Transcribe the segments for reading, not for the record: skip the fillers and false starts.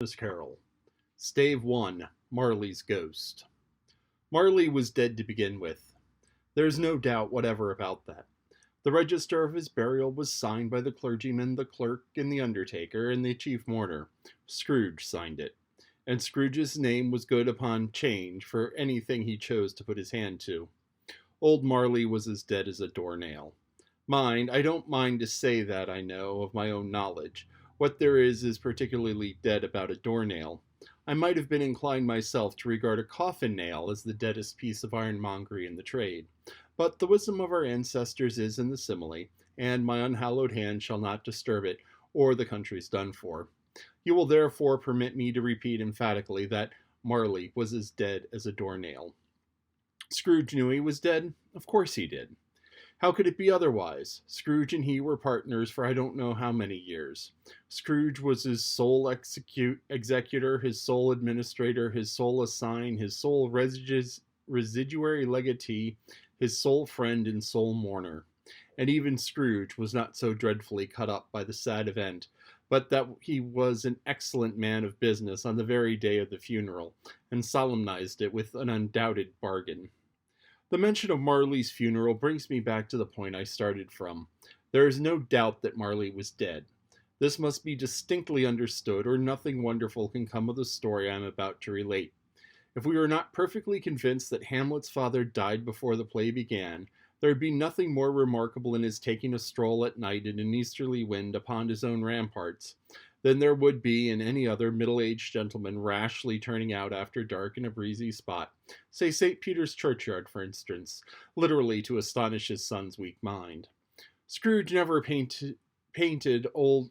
Christmas Carol. Stave 1, Marley's Ghost. Marley was dead to begin with. There's no doubt whatever about that. The register of his burial was signed by the clergyman, the clerk, and the undertaker, and the chief mourner. Scrooge signed it. And Scrooge's name was good upon change for anything he chose to put his hand to. Old Marley was as dead as a doornail. Mind, I don't mind to say that I know, of my own knowledge, what there is particularly dead about a doornail. I might have been inclined myself to regard a coffin nail as the deadest piece of ironmongery in the trade. But the wisdom of our ancestors is in the simile, and my unhallowed hand shall not disturb it, or the country's done for. You will therefore permit me to repeat emphatically that Marley was as dead as a doornail. Scrooge knew he was dead? Of course he did. How could it be otherwise? Scrooge and he were partners for I don't know how many years. Scrooge was his sole executor, his sole administrator, his sole assign, his sole residuary legatee, his sole friend and sole mourner. And even Scrooge was not so dreadfully cut up by the sad event, but that he was an excellent man of business on the very day of the funeral, and solemnized it with an undoubted bargain. The mention of Marley's funeral brings me back to the point I started from. There is no doubt that Marley was dead. This must be distinctly understood, or nothing wonderful can come of the story I am about to relate. If we were not perfectly convinced that Hamlet's father died before the play began, there would be nothing more remarkable in his taking a stroll at night in an easterly wind upon his own ramparts than there would be in any other middle-aged gentleman rashly turning out after dark in a breezy spot, say St. Peter's churchyard, for instance, literally to astonish his son's weak mind. Scrooge never painted old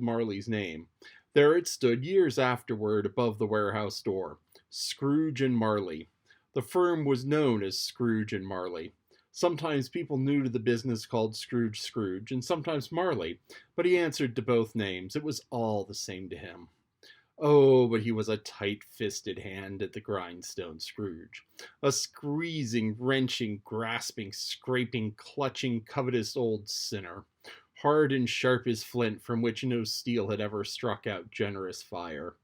Marley's name. There it stood years afterward above the warehouse door. Scrooge and Marley. The firm was known as Scrooge and Marley. Sometimes people new to the business called Scrooge, and sometimes Marley, but he answered to both names. It was all the same to him. Oh, but he was a tight-fisted hand at the grindstone, Scrooge. A squeezing, wrenching, grasping, scraping, clutching, covetous old sinner. Hard and sharp as flint, from which no steel had ever struck out generous fire.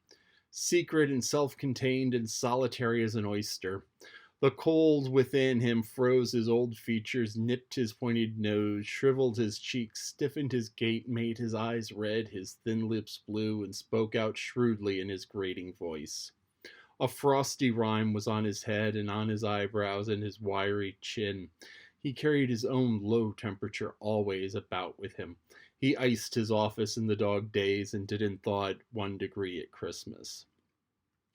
Secret and self-contained and solitary as an oyster. The cold within him froze his old features, nipped his pointed nose, shriveled his cheeks, stiffened his gait, made his eyes red, his thin lips blue, and spoke out shrewdly in his grating voice. A frosty rime was on his head and on his eyebrows and his wiry chin. He carried his own low temperature always about with him. He iced his office in the dog days and didn't thaw it 1 degree at Christmas.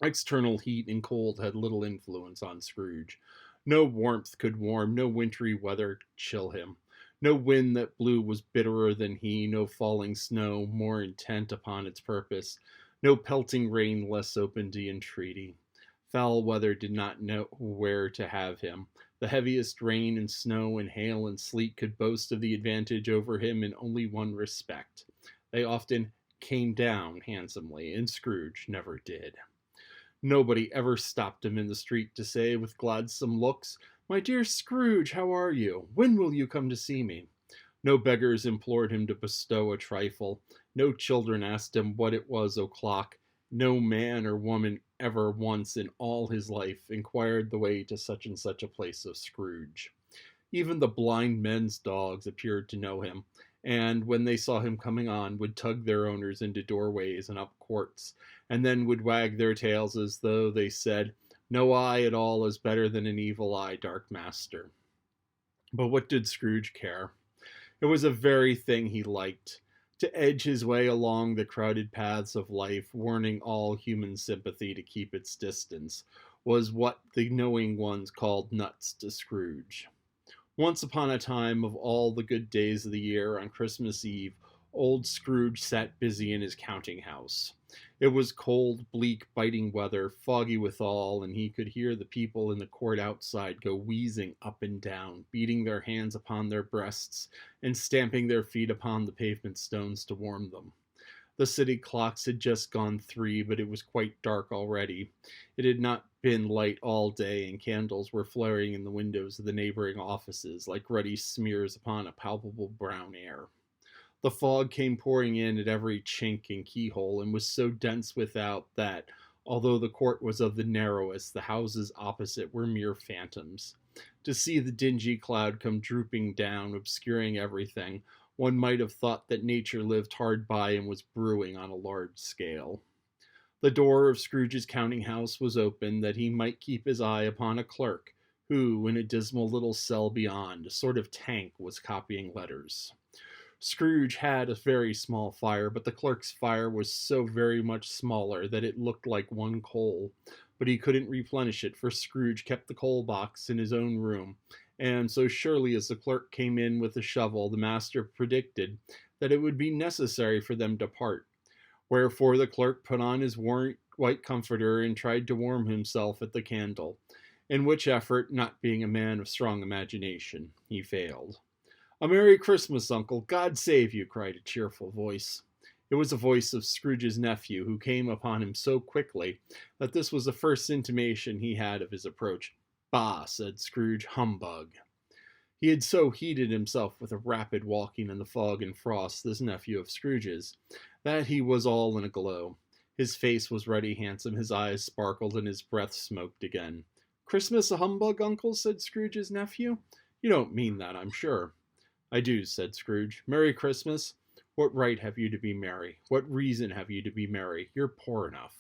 External heat and cold had little influence on Scrooge. No warmth could warm, no wintry weather chill him. No wind that blew was bitterer than he, no falling snow more intent upon its purpose, no pelting rain less open to entreaty. Foul weather did not know where to have him. The heaviest rain and snow and hail and sleet could boast of the advantage over him in only one respect. They often came down handsomely, and Scrooge never did. Nobody ever stopped him in the street to say, with gladsome looks, "My dear Scrooge, how are you? When will you come to see me?" No beggars implored him to bestow a trifle. No children asked him what it was o'clock. No man or woman ever once in all his life inquired the way to such and such a place of Scrooge. Even the blind men's dogs appeared to know him, and when they saw him coming on, would tug their owners into doorways and up courts, and then would wag their tails as though they said, "No eye at all is better than an evil eye, dark master." But what did Scrooge care? It was a very thing he liked. To edge his way along the crowded paths of life, warning all human sympathy to keep its distance, was what the knowing ones called nuts to Scrooge. Once upon a time, of all the good days of the year, on Christmas Eve, old Scrooge sat busy in his counting-house. It was cold, bleak, biting weather, foggy withal, and he could hear the people in the court outside go wheezing up and down, beating their hands upon their breasts, and stamping their feet upon the pavement stones to warm them. The city clocks had just gone 3, but it was quite dark already. It had not been light all day, and candles were flaring in the windows of the neighboring offices like ruddy smears upon a palpable brown air. The fog came pouring in at every chink and keyhole, and was so dense without that, although the court was of the narrowest, the houses opposite were mere phantoms. To see the dingy cloud come drooping down, obscuring everything, one might have thought that nature lived hard by and was brewing on a large scale. The door of Scrooge's counting house was open, that he might keep his eye upon a clerk, who, in a dismal little cell beyond, a sort of tank, was copying letters. Scrooge had a very small fire, but the clerk's fire was so very much smaller that it looked like one coal. But he couldn't replenish it, for Scrooge kept the coal box in his own room, and so surely as the clerk came in with a shovel, the master predicted that it would be necessary for them to part. Wherefore the clerk put on his white comforter and tried to warm himself at the candle, in which effort, not being a man of strong imagination, he failed. "A Merry Christmas, Uncle! God save you!" cried a cheerful voice. It was the voice of Scrooge's nephew, who came upon him so quickly that this was the first intimation he had of his approach. "Bah!" said Scrooge. "Humbug!" He had so heated himself with a rapid walking in the fog and frost, this nephew of Scrooge's, that he was all in a glow. His face was ruddy handsome, his eyes sparkled, and his breath smoked again. "Christmas a humbug, Uncle?" said Scrooge's nephew. "You don't mean that, I'm sure." "I do," said Scrooge. "Merry Christmas? What right have you to be merry? What reason have you to be merry? You're poor enough."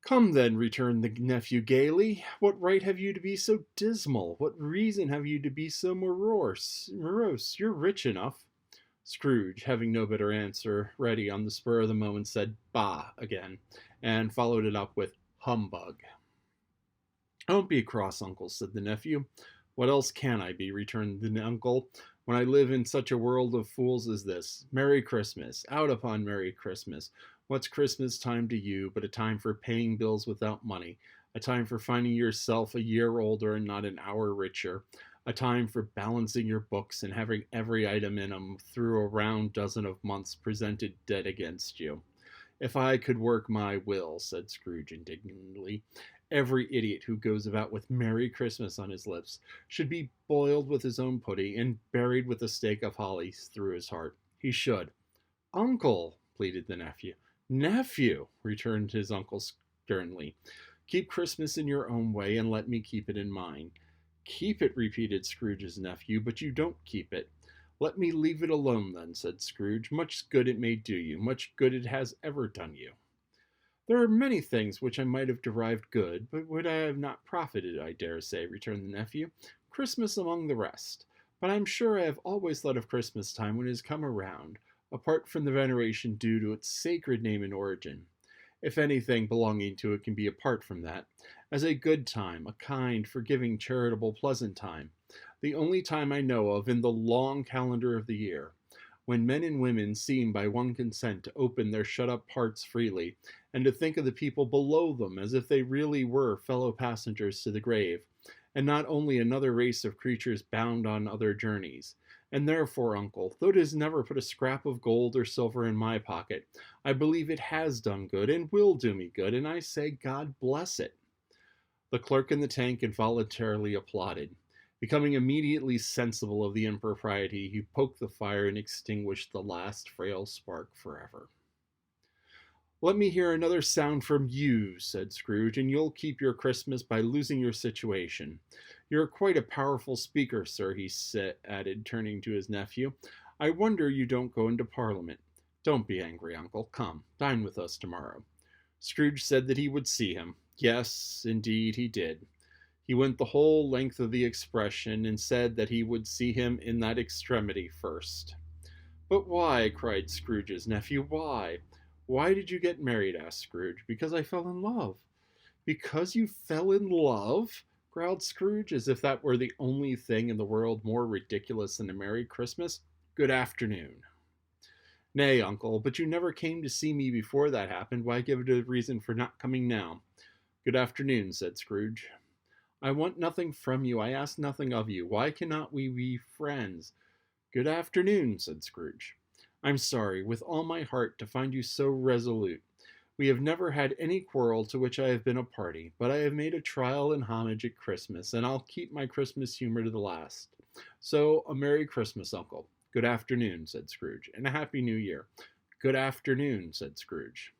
"Come, then," returned the nephew gaily, "what right have you to be so dismal? What reason have you to be so morose? You're rich enough." Scrooge, having no better answer ready on the spur of the moment, said "Bah!" again, and followed it up with "Humbug." "Don't be cross, Uncle," said the nephew. "What else can I be?" returned the uncle, "when I live in such a world of fools as this? Merry Christmas! Out upon Merry Christmas! What's Christmas time to you but a time for paying bills without money, a time for finding yourself a year older and not an hour richer, a time for balancing your books and having every item in 'em through a round dozen of months presented dead against you?" "If I could work my will," said Scrooge indignantly, "every idiot who goes about with Merry Christmas on his lips should be boiled with his own pudding and buried with a stake of holly through his heart. He should." "Uncle!" pleaded the nephew. "Nephew!" returned his uncle sternly. "Keep Christmas in your own way, and let me keep it in mine." "Keep it," repeated Scrooge's nephew, "but you don't keep it." "Let me leave it alone, then," said Scrooge. "Much good it may do you, much good it has ever done you." "There are many things which I might have derived good, but which I have not profited, I dare say," returned the nephew. "Christmas among the rest. But I'm sure I have always thought of Christmas time when it has come around, apart from the veneration due to its sacred name and origin, if anything belonging to it can be apart from that, as a good time, a kind, forgiving, charitable, pleasant time, the only time I know of in the long calendar of the year, when men and women seem by one consent to open their shut-up hearts freely, and to think of the people below them as if they really were fellow passengers to the grave, and not only another race of creatures bound on other journeys. And therefore, Uncle, though it has never put a scrap of gold or silver in my pocket, I believe it has done good, and will do me good, and I say God bless it." The clerk in the tank involuntarily applauded. Becoming immediately sensible of the impropriety, he poked the fire and extinguished the last frail spark forever. "Let me hear another sound from you," said Scrooge, "and you'll keep your Christmas by losing your situation. You're quite a powerful speaker, sir," he added, turning to his nephew. "I wonder you don't go into Parliament. Don't be angry, Uncle. Come, dine with us tomorrow." Scrooge said that he would see him. Yes, indeed, he did. He went the whole length of the expression, and said that he would see him in that extremity first. "But why?" cried Scrooge's nephew. "Why?" "Why did you get married?" asked Scrooge. "Because I fell in love." "Because you fell in love?" growled Scrooge, as if that were the only thing in the world more ridiculous than a Merry Christmas. "Good afternoon." "Nay, Uncle, but you never came to see me before that happened. Why give it a reason for not coming now?" "Good afternoon," said Scrooge. "I want nothing from you. I ask nothing of you. Why cannot we be friends?" "Good afternoon," said Scrooge. "I'm sorry, with all my heart, to find you so resolute. We have never had any quarrel to which I have been a party, but I have made a trial and homage at Christmas, and I'll keep my Christmas humor to the last. So, a Merry Christmas, Uncle. "Good afternoon," said Scrooge, "and a happy new year." "Good afternoon," said Scrooge.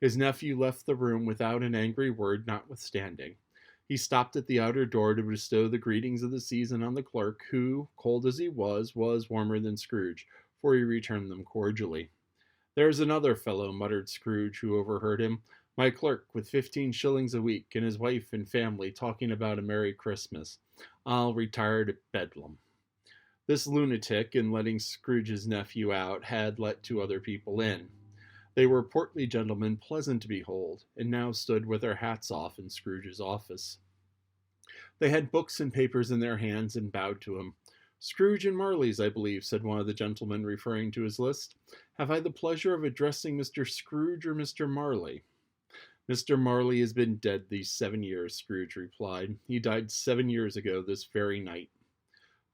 His nephew left the room without an angry word notwithstanding. He stopped at the outer door to bestow the greetings of the season on the clerk, who, cold as he was warmer than Scrooge, for he returned them cordially. "There's another fellow," muttered Scrooge, who overheard him. "My clerk, with 15 shillings a week, and his wife and family talking about a Merry Christmas. I'll retire to Bedlam." This lunatic, in letting Scrooge's nephew out, had let 2 other people in. They were portly gentlemen, pleasant to behold, and now stood with their hats off in Scrooge's office. They had books and papers in their hands and bowed to him. "Scrooge and Marley's, I believe," said one of the gentlemen, referring to his list. "Have I the pleasure of addressing Mr. Scrooge or Mr. Marley?" "Mr. Marley has been dead these 7 years," Scrooge replied. "He died 7 years ago this very night."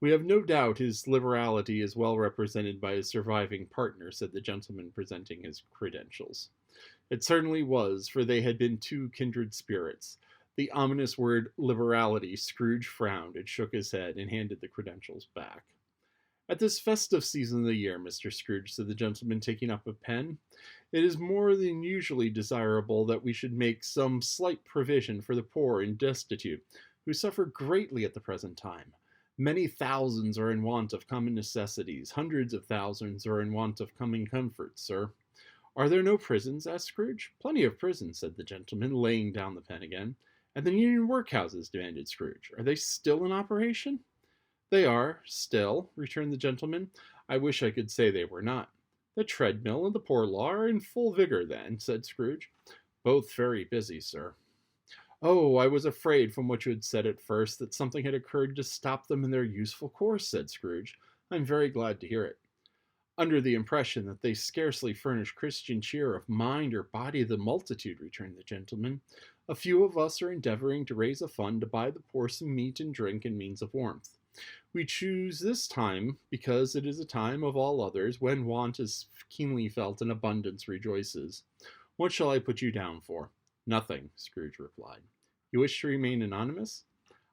"We have no doubt his liberality is well represented by his surviving partner," said the gentleman, presenting his credentials. It certainly was, for they had been 2 kindred spirits. The ominous word liberality. Scrooge frowned and shook his head and handed the credentials back. "At this festive season of the year, Mr. Scrooge," said the gentleman, taking up a pen, "it is more than usually desirable that we should make some slight provision for the poor and destitute, who suffer greatly at the present time. Many thousands are in want of common necessities. Hundreds of thousands are in want of common comforts, sir." "Are there no prisons?" asked Scrooge. "Plenty of prisons," said the gentleman, laying down the pen again. "And the Union workhouses?" demanded Scrooge. "Are they still in operation?" "They are, still," returned the gentleman. "I wish I could say they were not." "The treadmill and the poor law are in full vigor, then?" said Scrooge. "Both very busy, sir." "Oh, I was afraid, from what you had said at first, that something had occurred to stop them in their useful course," said Scrooge. "I'm very glad to hear it." "Under the impression that they scarcely furnish Christian cheer of mind or body to the multitude," returned the gentleman. "A few of us are endeavoring to raise a fund to buy the poor some meat and drink and means of warmth. We choose this time because it is a time of all others when want is keenly felt and abundance rejoices. What shall I put you down for?" "Nothing," Scrooge replied. "You wish to remain anonymous?"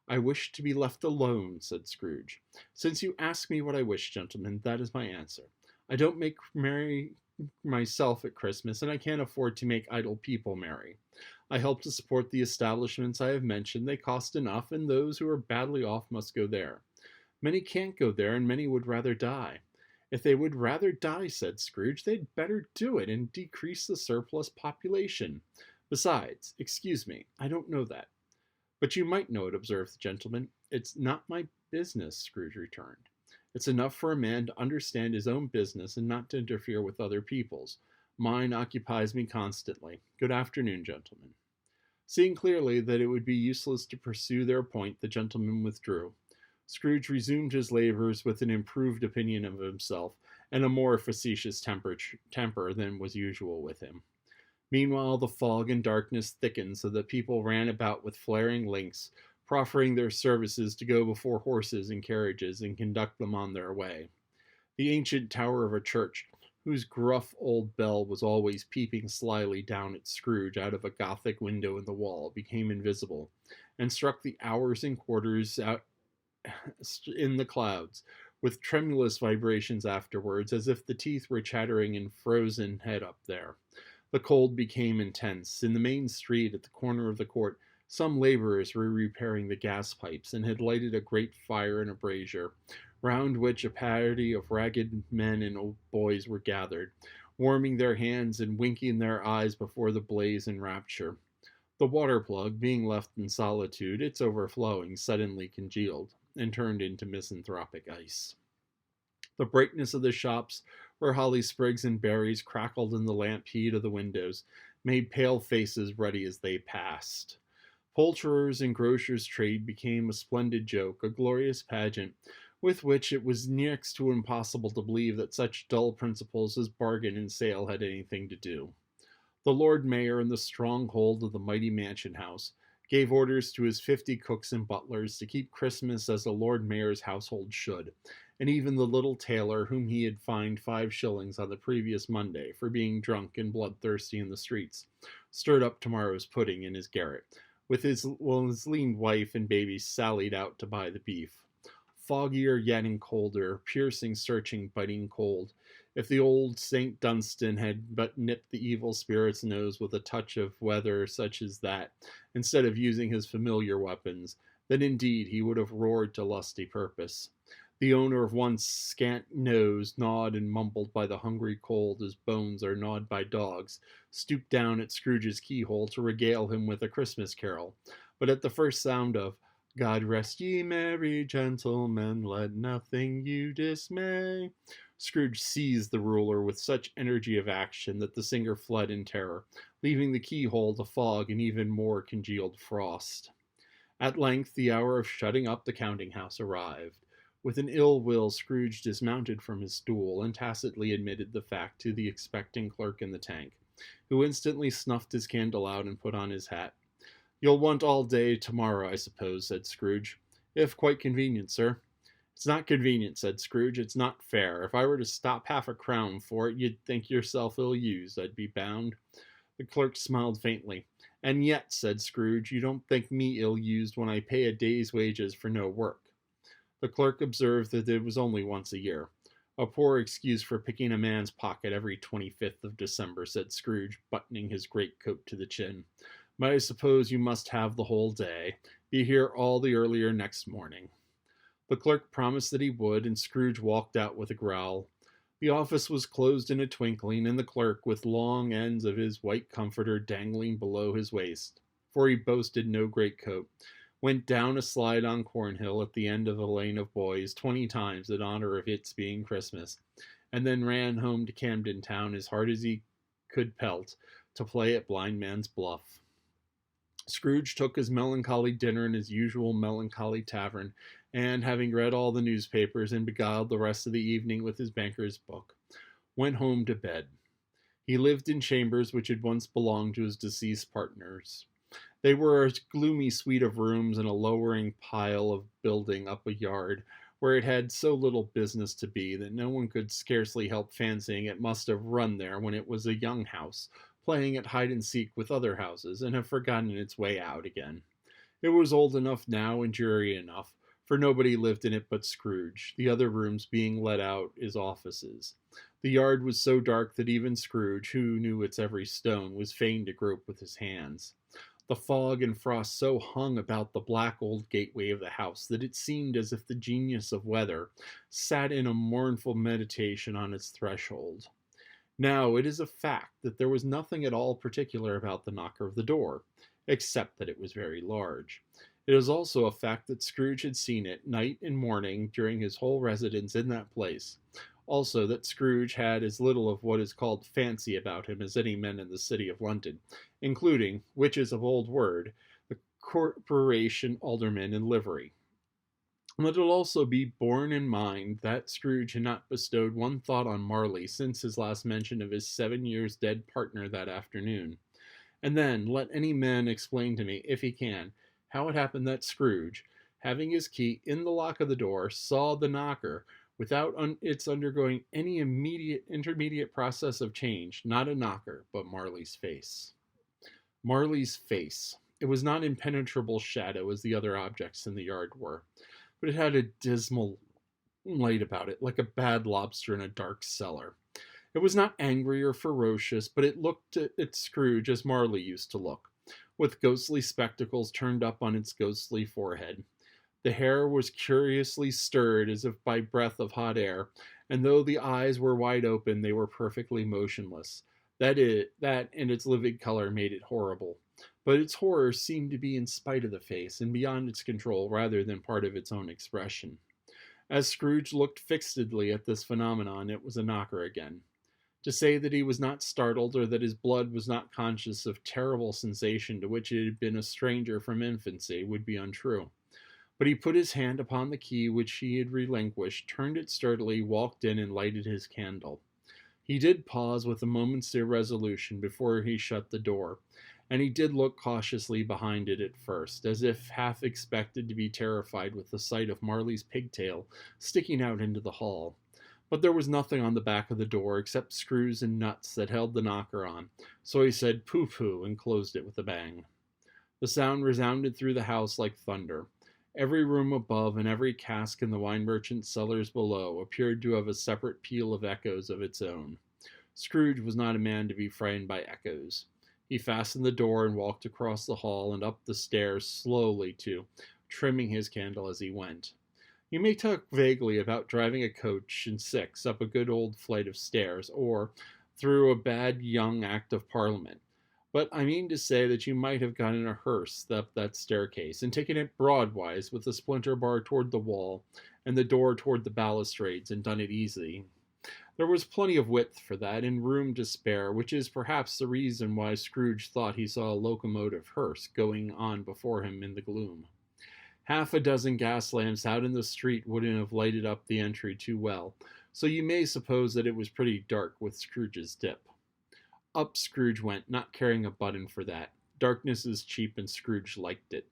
"I wish to be left alone," said Scrooge. "Since you ask me what I wish, gentlemen, that is my answer. I don't make merry myself at Christmas, and I can't afford to make idle people merry. I help to support the establishments I have mentioned. They cost enough, and those who are badly off must go there. Many can't go there, and many would rather die." "If they would rather die," said Scrooge, "they'd better do it, and decrease the surplus population. Besides, excuse me, I don't know that." "But you might know it," observed the gentleman. "It's not my business," Scrooge returned. "It's enough for a man to understand his own business and not to interfere with other people's. Mine occupies me constantly. Good afternoon, gentlemen." Seeing clearly that it would be useless to pursue their point, the gentleman withdrew. Scrooge resumed his labors with an improved opinion of himself, and a more facetious temper than was usual with him. Meanwhile, the fog and darkness thickened so that people ran about with flaring lamps, proffering their services to go before horses and carriages and conduct them on their way. The ancient tower of a church, whose gruff old bell was always peeping slyly down at Scrooge out of a Gothic window in the wall, became invisible, and struck the hours and quarters out in the clouds, with tremulous vibrations afterwards, as if the teeth were chattering in frozen head up there. The cold became intense. In the main street, at the corner of the court, some laborers were repairing the gas pipes, and had lighted a great fire in a brazier, round which a party of ragged men and old boys were gathered, warming their hands and winking their eyes before the blaze in rapture. The water plug, being left in solitude, its overflowing, suddenly congealed, and turned into misanthropic ice. The brightness of the shops, where holly sprigs and berries crackled in the lamp heat of the windows, made pale faces ruddy as they passed. Poulterers' and grocers' trade became a splendid joke, a glorious pageant, with which it was next to impossible to believe that such dull principles as bargain and sale had anything to do. The Lord Mayor, in the stronghold of the mighty mansion house, gave orders to his 50 cooks and butlers to keep Christmas as a Lord Mayor's household should, and even the little tailor, whom he had fined 5 shillings on the previous Monday for being drunk and bloodthirsty in the streets, stirred up tomorrow's pudding in his garret, with his lean wife and baby sallied out to buy the beef. foggier yet and colder, piercing, searching, biting cold. If the old St. Dunstan had but nipped the evil spirit's nose with a touch of weather such as that, instead of using his familiar weapons, then indeed he would have roared to lusty purpose. The owner of one scant nose, gnawed and mumbled by the hungry cold as bones are gnawed by dogs, stooped down at Scrooge's keyhole to regale him with a Christmas carol. But at the first sound of God rest ye merry gentlemen, let nothing you dismay, Scrooge seized the ruler with such energy of action that the singer fled in terror, leaving the keyhole to fog and even more congealed frost. At length the hour of shutting up the counting-house arrived. With an ill will, Scrooge dismounted from his stool and tacitly admitted the fact to the expecting clerk in the tank, who instantly snuffed his candle out and put on his hat. "You'll want all day tomorrow, I suppose," said Scrooge. "If quite convenient, sir." "It's not convenient," said Scrooge. "It's not fair. If I were to stop half a crown for it, you'd think yourself ill-used, I'd be bound." The clerk smiled faintly. "And yet," said Scrooge, "you don't think me ill-used when I pay a day's wages for no work." The clerk observed that it was only once a year. "A poor excuse for picking a man's pocket every 25th of December," said Scrooge, buttoning his greatcoat to the chin. "But I suppose you must have the whole day. Be here all the earlier next morning." The clerk promised that he would, and Scrooge walked out with a growl. The office was closed in a twinkling, and the clerk, with long ends of his white comforter dangling below his waist, for he boasted no greatcoat, went down a slide on Cornhill at the end of a lane of boys 20 times in honor of its being Christmas, and then ran home to Camden Town as hard as he could pelt to play at blind man's buff. Scrooge took his melancholy dinner in his usual melancholy tavern, and, having read all the newspapers and beguiled the rest of the evening with his banker's book, went home to bed. He lived in chambers which had once belonged to his deceased partners. They were a gloomy suite of rooms in a lowering pile of building up a yard, where it had so little business to be that no one could scarcely help fancying it must have run there when it was a young house, playing at hide-and-seek with other houses, and have forgotten its way out again. It was old enough now and dreary enough, for nobody lived in it but Scrooge, the other rooms being let out as offices. The yard was so dark that even Scrooge, who knew its every stone, was fain to grope with his hands. The fog and frost so hung about the black old gateway of the house that it seemed as if the genius of weather sat in a mournful meditation on its threshold. Now, it is a fact that there was nothing at all particular about the knocker of the door, except that it was very large. It is also a fact that Scrooge had seen it night and morning during his whole residence in that place. Also that Scrooge had as little of what is called fancy about him as any men in the city of London, including, which is of old word, the corporation aldermen in livery. Let it also be borne in mind that Scrooge had not bestowed one thought on Marley since his last mention of his 7 years dead partner that afternoon. And then, let any man explain to me, if he can, how it happened that Scrooge, having his key in the lock of the door, saw the knocker, without its undergoing any intermediate process of change, not a knocker, but Marley's face. Marley's face. It was not impenetrable shadow as the other objects in the yard were, but it had a dismal light about it, like a bad lobster in a dark cellar. It was not angry or ferocious, but it looked at Scrooge as Marley used to look, with ghostly spectacles turned up on its ghostly forehead. The hair was curiously stirred as if by breath of hot air, and though the eyes were wide open, they were perfectly motionless. That and its livid color made it horrible. But its horror seemed to be in spite of the face, and beyond its control rather than part of its own expression. As Scrooge looked fixedly at this phenomenon, it was a knocker again. To say that he was not startled, or that his blood was not conscious of terrible sensation to which it had been a stranger from infancy, would be untrue. But he put his hand upon the key which he had relinquished, turned it sturdily, walked in, and lighted his candle. He did pause with a moment's irresolution before he shut the door, and he did look cautiously behind it at first, as if half expected to be terrified with the sight of Marley's pigtail sticking out into the hall. But there was nothing on the back of the door except screws and nuts that held the knocker on, so he said "pooh-pooh" and closed it with a bang. The sound resounded through the house like thunder. Every room above and every cask in the wine merchant's cellars below appeared to have a separate peal of echoes of its own. Scrooge was not a man to be frightened by echoes. He fastened the door and walked across the hall and up the stairs slowly, too, trimming his candle as he went. You may talk vaguely about driving a coach and six up a good old flight of stairs, or through a bad young Act of Parliament. But I mean to say that you might have gone in a hearse up that staircase, and taken it broadwise with the splinter bar toward the wall, and the door toward the balustrades, and done it easily. There was plenty of width for that, and room to spare, which is perhaps the reason why Scrooge thought he saw a locomotive hearse going on before him in the gloom. Half a dozen gas lamps out in the street wouldn't have lighted up the entry too well, so you may suppose that it was pretty dark with Scrooge's dip. Up Scrooge went, not caring a button for that. Darkness is cheap, and Scrooge liked it.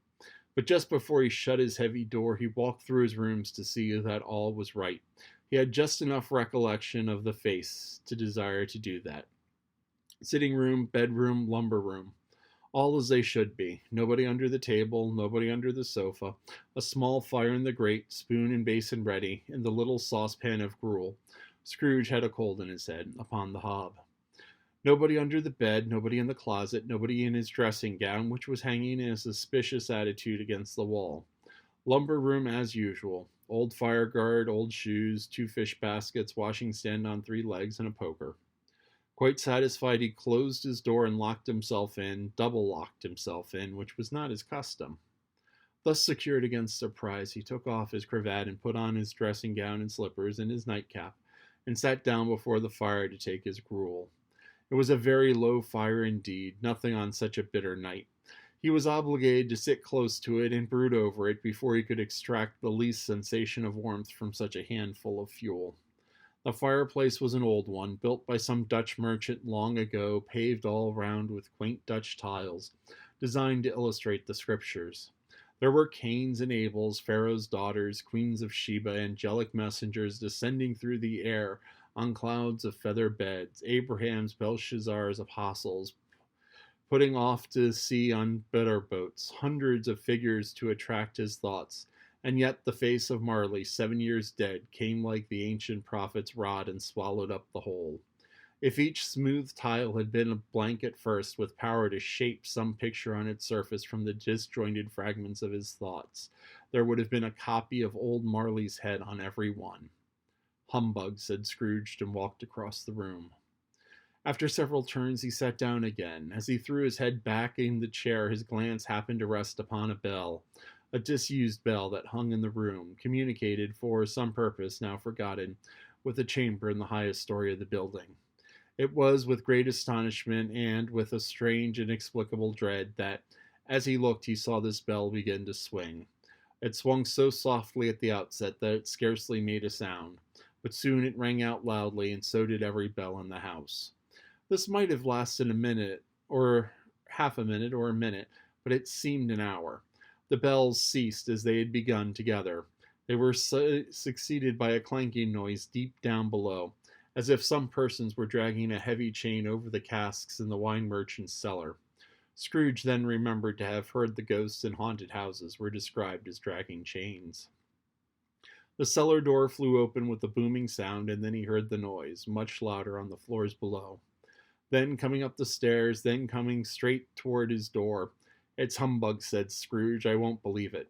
But just before he shut his heavy door, he walked through his rooms to see that all was right. He had just enough recollection of the face to desire to do that. Sitting room, bedroom, lumber room. All as they should be. Nobody under the table, nobody under the sofa. A small fire in the grate, spoon and basin ready, and the little saucepan of gruel. Scrooge had a cold in his head, upon the hob. Nobody under the bed, nobody in the closet, nobody in his dressing gown, which was hanging in a suspicious attitude against the wall. Lumber room as usual. Old fire guard, old shoes, 2 fish baskets, washing stand on 3 legs, and a poker. Quite satisfied, he closed his door and locked himself in, double-locked himself in, which was not his custom. Thus secured against surprise, he took off his cravat and put on his dressing gown and slippers and his nightcap, and sat down before the fire to take his gruel. It was a very low fire indeed, nothing on such a bitter night. He was obligated to sit close to it and brood over it before he could extract the least sensation of warmth from such a handful of fuel. The fireplace was an old one, built by some Dutch merchant long ago, paved all round with quaint Dutch tiles, designed to illustrate the scriptures. There were Cains and Abels, Pharaoh's daughters, queens of Sheba, angelic messengers descending through the air on clouds of feather beds, Abraham's, Belshazzar's apostles, putting off to sea on better boats, hundreds of figures to attract his thoughts, and yet the face of Marley, 7 years dead, came like the ancient prophet's rod and swallowed up the whole. If each smooth tile had been a blank at first, with power to shape some picture on its surface from the disjointed fragments of his thoughts, there would have been a copy of old Marley's head on every one. Humbug, said Scrooge, and walked across the room. After several turns, he sat down again. As he threw his head back in the chair, his glance happened to rest upon a bell, a disused bell that hung in the room, communicated, for some purpose now forgotten, with a chamber in the highest story of the building. It was with great astonishment and with a strange, inexplicable dread that, as he looked, he saw this bell begin to swing. It swung so softly at the outset that it scarcely made a sound, but soon it rang out loudly, and so did every bell in the house. This might have lasted a minute, or half a minute, or a minute, but it seemed an hour. The bells ceased as they had begun together. They were succeeded by a clanking noise deep down below, as if some persons were dragging a heavy chain over the casks in the wine merchant's cellar. Scrooge then remembered to have heard the ghosts in haunted houses were described as dragging chains. The cellar door flew open with a booming sound, and then he heard the noise, much louder on the floors below. Then coming up the stairs, then coming straight toward his door. It's humbug, said Scrooge. I won't believe it.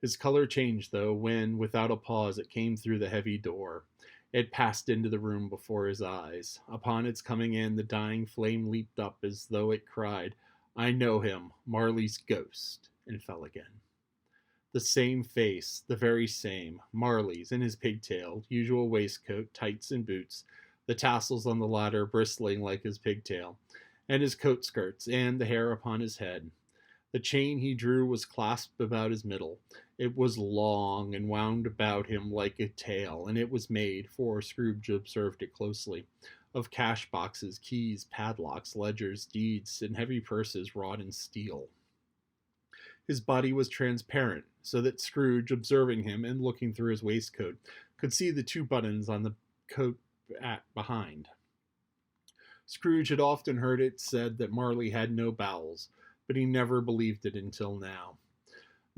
His color changed, though, when, without a pause, it came through the heavy door. It passed into the room before his eyes. Upon its coming in, the dying flame leaped up as though it cried, I know him, Marley's ghost, and fell again. The same face, the very same, Marley's, in his pigtail, usual waistcoat, tights, and boots, the tassels on the latter bristling like his pigtail, and his coat skirts, and the hair upon his head. The chain he drew was clasped about his middle. It was long and wound about him like a tail, and it was made, for Scrooge observed it closely, of cash boxes, keys, padlocks, ledgers, deeds, and heavy purses wrought in steel. His body was transparent, so that Scrooge, observing him and looking through his waistcoat, could see the 2 buttons on the coat behind. Scrooge had often heard it said that Marley had no bowels, but he never believed it until now.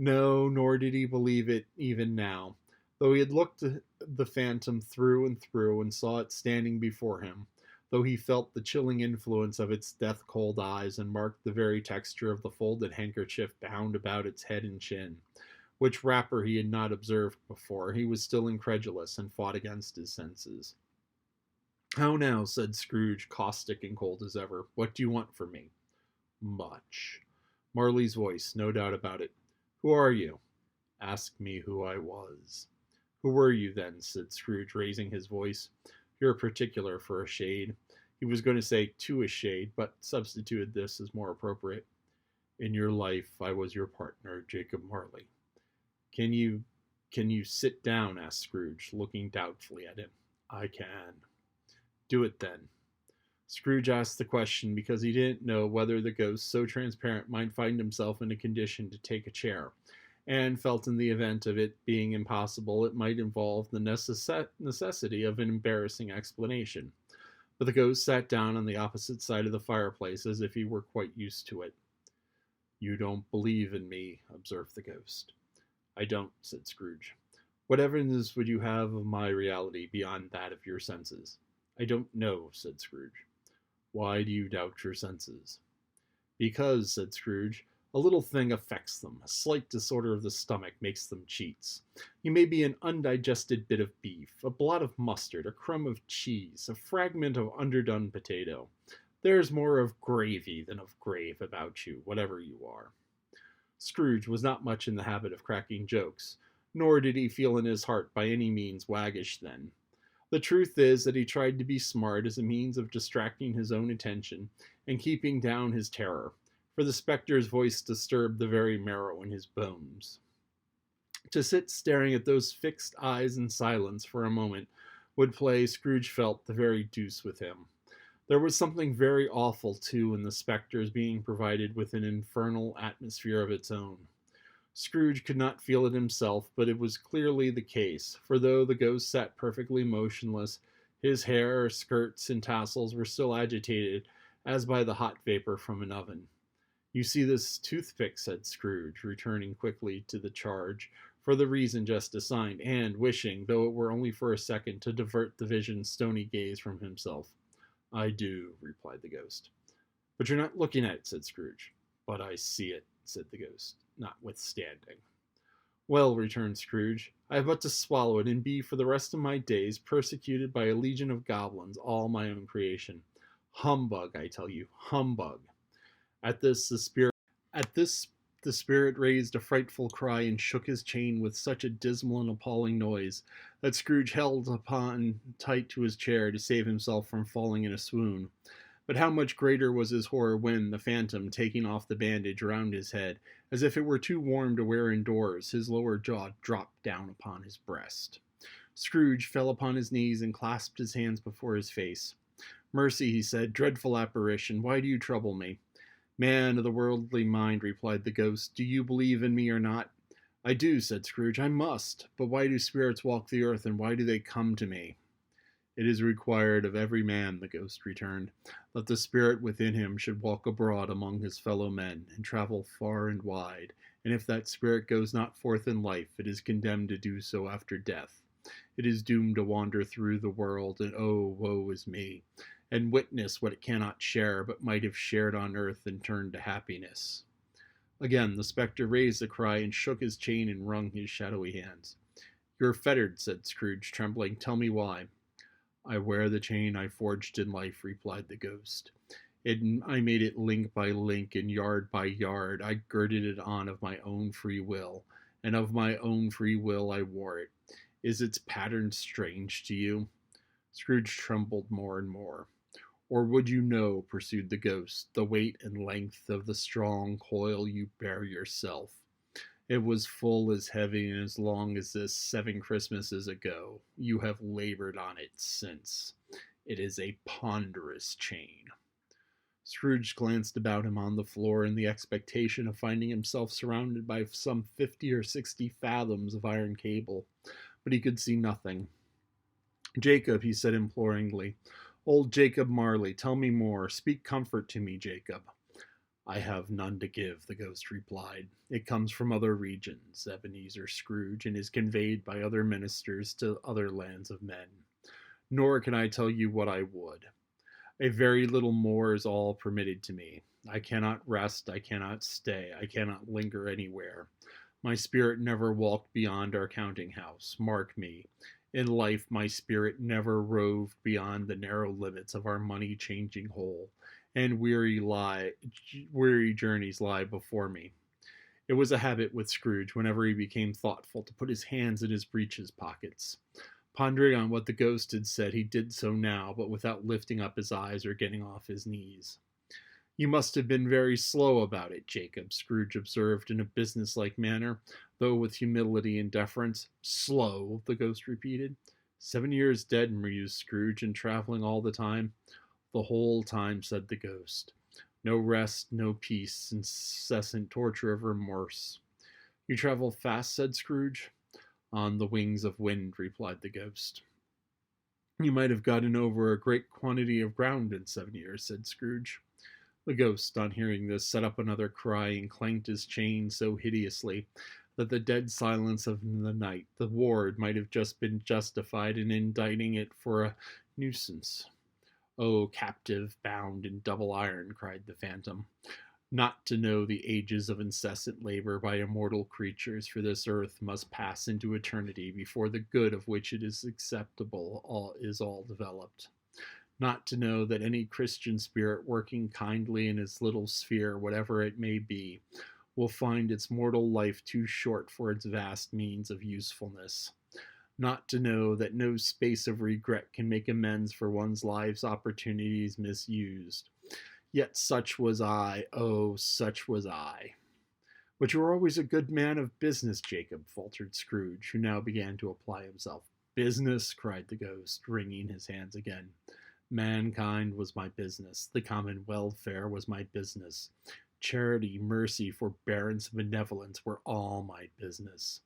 No, nor did he believe it even now, though he had looked the phantom through and through and saw it standing before him, though he felt the chilling influence of its death-cold eyes and marked the very texture of the folded handkerchief bound about its head and chin, which wrapper he had not observed before. He was still incredulous and fought against his senses. "How now?" said Scrooge, caustic and cold as ever. "What do you want from me?" "Much." Marley's voice, no doubt about it. "Who are you?" "Ask me who I was." "Who were you, then?" said Scrooge, raising his voice. "You're particular for a shade." He was going to say to a shade, but substituted this as more appropriate. "In your life, I was your partner, Jacob Marley." Can you sit down?" asked Scrooge, looking doubtfully at him. "I can." "Do it, then." Scrooge asked the question because he didn't know whether the ghost, so transparent, might find himself in a condition to take a chair, and felt in the event of it being impossible, it might involve the necessity of an embarrassing explanation. But the ghost sat down on the opposite side of the fireplace as if he were quite used to it. "You don't believe in me," observed the ghost. "I don't," said Scrooge. "What evidence would you have of my reality beyond that of your senses?" "I don't know," said Scrooge. "Why do you doubt your senses?" "Because," said Scrooge, "a little thing affects them. A slight disorder of the stomach makes them cheats. You may be an undigested bit of beef, a blot of mustard, a crumb of cheese, a fragment of underdone potato. There's more of gravy than of grave about you, whatever you are." Scrooge was not much in the habit of cracking jokes, nor did he feel in his heart by any means waggish then. The truth is that he tried to be smart as a means of distracting his own attention and keeping down his terror, for the spectre's voice disturbed the very marrow in his bones. To sit staring at those fixed eyes in silence for a moment would play, Scrooge felt, the very deuce with him. There was something very awful, too, in the spectre's being provided with an infernal atmosphere of its own. Scrooge could not feel it himself, but it was clearly the case, for though the ghost sat perfectly motionless, his hair, skirts, and tassels were still agitated as by the hot vapor from an oven. "You see this toothpick," said Scrooge, returning quickly to the charge, for the reason just assigned, and wishing, though it were only for a second, to divert the vision's stony gaze from himself. "I do," replied the ghost. "But you're not looking at it," said Scrooge. "But I see it," said the ghost, notwithstanding. "Well," returned Scrooge, "I have but to swallow it, and be for the rest of my days persecuted by a legion of goblins, all my own creation. Humbug, I tell you, humbug." At this the spirit raised a frightful cry and shook his chain with such a dismal and appalling noise that Scrooge held upon tight to his chair to save himself from falling in a swoon. But how much greater was his horror when, the phantom, taking off the bandage around his head, as if it were too warm to wear indoors, his lower jaw dropped down upon his breast. Scrooge fell upon his knees and clasped his hands before his face. "Mercy," he said, "dreadful apparition, why do you trouble me?" "Man of the worldly mind," replied the ghost, "do you believe in me or not?" "I do," said Scrooge. "I must. But why do spirits walk the earth, and why do they come to me?" "It is required of every man," the ghost returned, "that the spirit within him should walk abroad among his fellow men, and travel far and wide, and if that spirit goes not forth in life, it is condemned to do so after death. It is doomed to wander through the world, and oh, woe is me, and witness what it cannot share, but might have shared on earth and turned to happiness." Again the spectre raised a cry and shook his chain and wrung his shadowy hands. "You're fettered," said Scrooge, trembling. "Tell me why." "I wear the chain I forged in life," replied the ghost. I made it link by link and yard by yard. I girded it on of my own free will, and of my own free will I wore it. Is its pattern strange to you?" Scrooge trembled more and more. "Or would you know," pursued the ghost, "the weight and length of the strong coil you bear yourself? It was full as heavy and as long as this 7 Christmases ago. You have labored on it since. It is a ponderous chain." Scrooge glanced about him on the floor in the expectation of finding himself surrounded by some 50 or 60 fathoms of iron cable, but he could see nothing. "Jacob," he said imploringly, "old Jacob Marley, tell me more. Speak comfort to me, Jacob." I have none to give, the ghost replied. It comes from other regions, Ebenezer Scrooge, and is conveyed by other ministers to other lands of men. Nor can I tell you what I would. A very little more is all permitted to me. I cannot rest, I cannot stay, I cannot linger anywhere. My spirit never walked beyond our counting house. Mark me. In life, my spirit never roved beyond the narrow limits of our money-changing hole, and weary journeys lie before me. It was a habit with Scrooge, whenever he became thoughtful, to put his hands in his breeches pockets. Pondering on what the ghost had said, he did so now, but without lifting up his eyes or getting off his knees. You must have been very slow about it, Jacob, Scrooge observed in a businesslike manner, though with humility and deference. Slow, the ghost repeated. 7 years dead, mused Scrooge, and traveling all the time. The whole time, said the ghost. No rest, no peace, incessant torture of remorse. You travel fast, said Scrooge. On the wings of wind, replied the ghost. You might have gotten over a great quantity of ground in 7 years, said Scrooge. The ghost, on hearing this, set up another cry and clanked his chain so hideously that the dead silence of the night, the ward might have just been justified in indicting it for a nuisance. "O captive, bound in double iron," cried the phantom, "not to know the ages of incessant labor by immortal creatures, for this earth must pass into eternity before the good of which it is acceptable is all developed. Not to know that any Christian spirit working kindly in its little sphere, whatever it may be, will find its mortal life too short for its vast means of usefulness. Not to know that no space of regret can make amends for one's life's opportunities misused. Yet such was I, oh, such was I." "But you were always a good man of business, Jacob," faltered Scrooge, who now began to apply himself. "Business!" cried the ghost, wringing his hands again. "Mankind was my business. The common welfare was my business. Charity, mercy, forbearance, benevolence were all my business.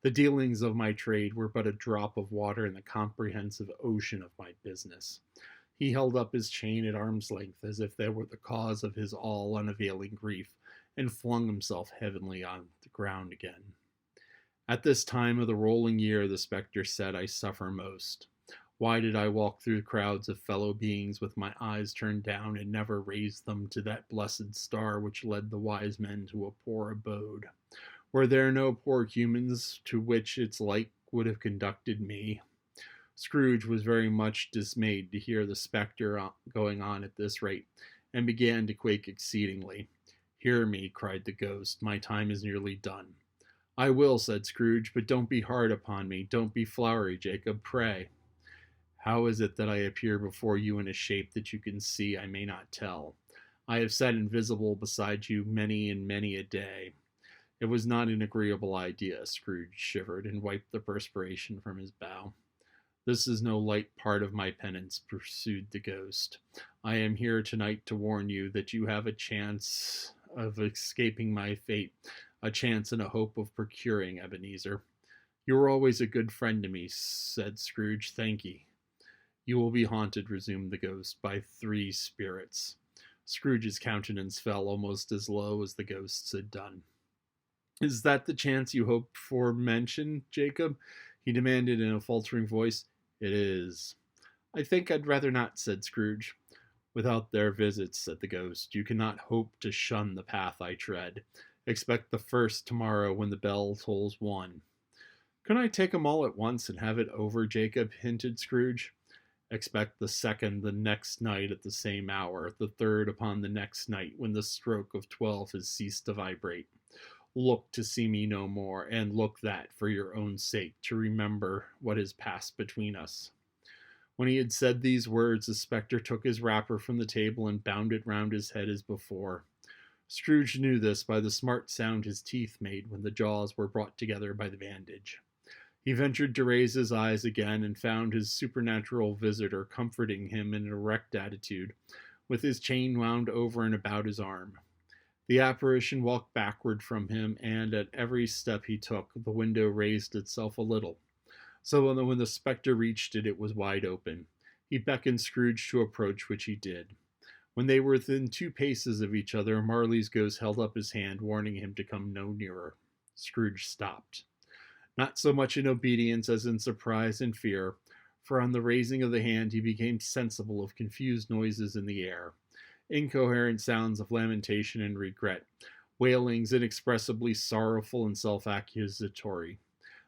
The dealings of my trade were but a drop of water in the comprehensive ocean of my business." He held up his chain at arm's length as if they were the cause of his all unavailing grief, and flung himself heavily on the ground again. "At this time of the rolling year," the spectre said, "I suffer most. Why did I walk through crowds of fellow beings with my eyes turned down and never raise them to that blessed star which led the wise men to a poor abode? Were there no poor humans to which its light would have conducted me?" Scrooge was very much dismayed to hear the spectre going on at this rate, and began to quake exceedingly. "Hear me," cried the ghost, "my time is nearly done." "I will," said Scrooge, "but don't be hard upon me. Don't be flowery, Jacob, pray." "How is it that I appear before you in a shape that you can see I may not tell? I have sat invisible beside you many and many a day." It was not an agreeable idea. Scrooge shivered and wiped the perspiration from his brow. "This is no light part of my penance," pursued the ghost. "I am here tonight to warn you that you have a chance of escaping my fate, a chance and a hope of procuring Ebenezer." "You were always a good friend to me," said Scrooge. "Thank ye." "You will be haunted," resumed the ghost, "by 3 spirits." Scrooge's countenance fell almost as low as the ghost's had done. "Is that the chance you hoped for mentioned, Jacob?" he demanded in a faltering voice. "It is." "I think I'd rather not," said Scrooge. "Without their visits," said the ghost, "you cannot hope to shun the path I tread. Expect the first tomorrow when the bell tolls 1. "Couldn't I take 'em all at once and have it over, Jacob?" hinted Scrooge. "Expect the second the next night at the same hour, the third upon the next night when the stroke of 12 has ceased to vibrate. Look to see me no more, and look that, for your own sake, to remember what has passed between us." When he had said these words, the spectre took his wrapper from the table and bound it round his head as before. Scrooge knew this by the smart sound his teeth made when the jaws were brought together by the bandage. He ventured to raise his eyes again, and found his supernatural visitor comforting him in an erect attitude, with his chain wound over and about his arm. The apparition walked backward from him, and at every step he took, the window raised itself a little, so that when the spectre reached it, it was wide open. He beckoned Scrooge to approach, which he did. When they were within 2 paces of each other, Marley's ghost held up his hand, warning him to come no nearer. Scrooge stopped, not so much in obedience as in surprise and fear, for on the raising of the hand he became sensible of confused noises in the air, incoherent sounds of lamentation and regret, wailings inexpressibly sorrowful and self-accusatory.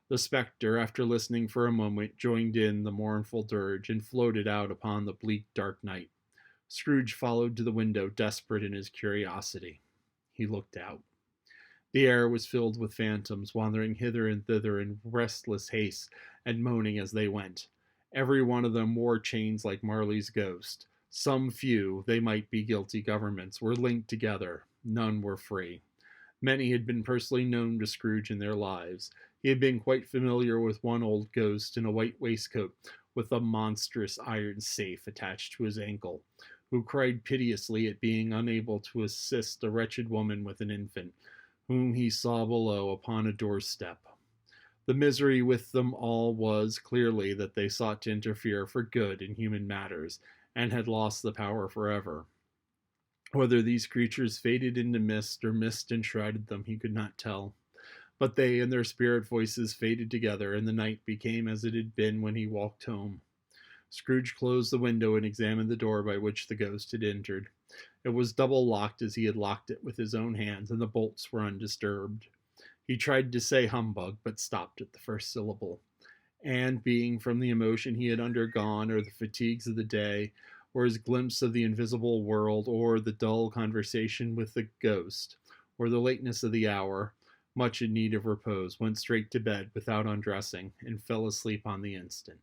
The spectre, after listening for a moment, joined in the mournful dirge and floated out upon the bleak dark night. Scrooge followed to the window, desperate in his curiosity. He looked out. The air was filled with phantoms, wandering hither and thither in restless haste, and moaning as they went. Every one of them wore chains like Marley's ghost. Some few, they might be guilty governments, were linked together. None were free. Many had been personally known to Scrooge in their lives. He had been quite familiar with one old ghost in a white waistcoat with a monstrous iron safe attached to his ankle, who cried piteously at being unable to assist a wretched woman with an infant, whom he saw below upon a doorstep. The misery with them all was, clearly, that they sought to interfere for good in human matters, and had lost the power forever. Whether these creatures faded into mist, or mist enshrouded them, he could not tell. But they and their spirit voices faded together, and the night became as it had been when he walked home. Scrooge closed the window and examined the door by which the ghost had entered. It was double locked as he had locked it with his own hands, and the bolts were undisturbed. He tried to say humbug, but stopped at the first syllable. And, being from the emotion he had undergone, or the fatigues of the day, or his glimpse of the invisible world, or the dull conversation with the ghost, or the lateness of the hour, much in need of repose, went straight to bed without undressing, and fell asleep on the instant.